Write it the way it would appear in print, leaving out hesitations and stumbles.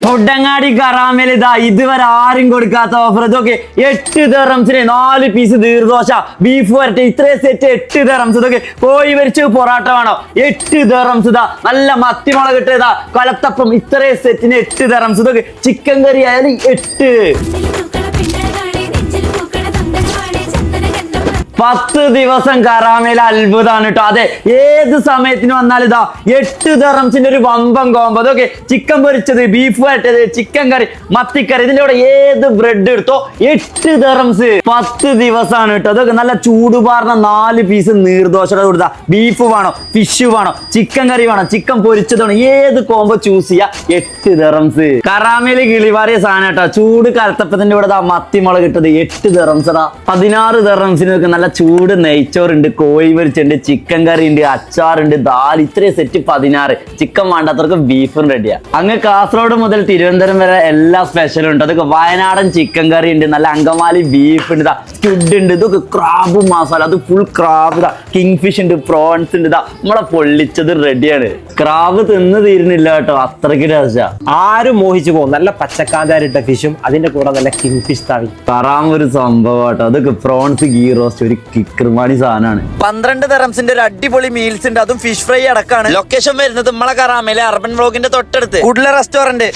കൊടങ്ങാടി കറാമേൽ ഇതാ ഇതുവരെ ആരും കൊടുക്കാത്ത ഓഫർ ഇതൊക്കെ 8 ദിർഹംസിന് 4 പീസ് നീർദോശ ബീഫ് വരട്ടെ ഇത്രയും സെറ്റ് 8 ദിർഹംസ് ഇതൊക്കെ കോഴി വരിച്ച് പൊറാട്ട വേണോ 8 ദിർഹംസ് ഇതാ നല്ല മത്തിമുളക് ഇട്ടതാ കലത്തപ്പം ഇത്രയും സെറ്റിന് 8 ദിർഹംസ് ഇതൊക്കെ ചിക്കൻ കറി ആയാലും 8 10 ദിവസം കറാമയിൽ അത്ഭുതമാണ് കേട്ടോ. അതെ ഏത് സമയത്തിന് വന്നാലും ഇതാ 8 ദിർഹംസിന്റെ ഒരു വമ്പം കോമ്പോ അതൊക്കെ ചിക്കൻ പൊരിച്ചത് ബീഫ് വരട്ടത് ചിക്കൻ കറി മത്തിക്കറി ഇതിന്റെ കൂടെ ഏത് ബ്രെഡ് എടുത്തോ 8 ദിർഹംസ് 10 ദിവസമാണ് കേട്ടോ. അതൊക്കെ നല്ല ചൂടുപാർന്ന 4 പീസ് നീർദോശയുടെ കൊടുത്താ ബീഫ് വേണോ ഫിഷ് വേണോ ചിക്കൻ കറി വേണോ ചിക്കൻ പൊരിച്ചത് വേണോ ഏത് കോമ്പോ ചൂസ് ചെയ്യാ 8 ദിർഹംസ്. കറാമയിൽ കിളിവാറിയ സാധനം കേട്ടോ. ചൂട് കലത്തപ്പത്തിന്റെ കൂടെ മത്തിമുളക് ഇട്ടത് 8 ദിർഹംസ് 16 ദിർഹംസിന് നല്ല ചൂട് നെയ്ച്ചോറുണ്ട് കോഴി പൊരിച്ചുണ്ട് ചിക്കൻ കറി ഉണ്ട് അച്ചാറുണ്ട് ദാൽ ഇത്രയും സെറ്റ് 16 ചിക്കൻ വേണ്ടാത്തവർക്ക് ബീഫും റെഡിയാ. അങ്ങ് കാസർഗോഡ് മുതൽ തിരുവനന്തപുരം വരെ എല്ലാ സ്പെഷ്യലും ഉണ്ട്. അതൊക്കെ വയനാടൻ ചിക്കൻ കറി ഉണ്ട് നല്ല അങ്കമാലി ബീഫ് ഉണ്ട് സ്ക്വിഡ് ഉണ്ട് ഇതൊക്കെ ക്രാബ് മസാല അത് ഫുൾ ക്രാബ് കിങ് ഫിഷ് ഉണ്ട് പ്രോൺസ് ഉണ്ട് നമ്മളെ പൊള്ളിച്ചത് റെഡിയാണ്. ക്രാബ് തിന്ന് തീരുന്നില്ല കേട്ടോ അത്രയ്ക്ക് രസ. ആരും മോഹിച്ചു പോകും നല്ല പച്ചക്കാന്താരിട്ട ഫിഷും അതിന്റെ കൂടെ നല്ല കിങ് ഫിഷ് താവി കറാം ഒരു സംഭവം കേട്ടോ. അതൊക്കെ പ്രോൺസ് ഗീ റോസ്റ്റ് ഒരു കിക്കർമാണി സാധനമാണ്. 12 ദിർഹംസിന്റെ ഒരു അടിപൊളി മീൽസ് ഉണ്ട് അതും ഫിഷ് ഫ്രൈ അടക്കാണ്. ലൊക്കേഷൻ വരുന്നത് നമ്മളെ കറാമയിലെ അർബൻ വ്ലോഗിന്റെ തൊട്ടടുത്ത് കുഡ്ല റെസ്റ്റോറന്റ്.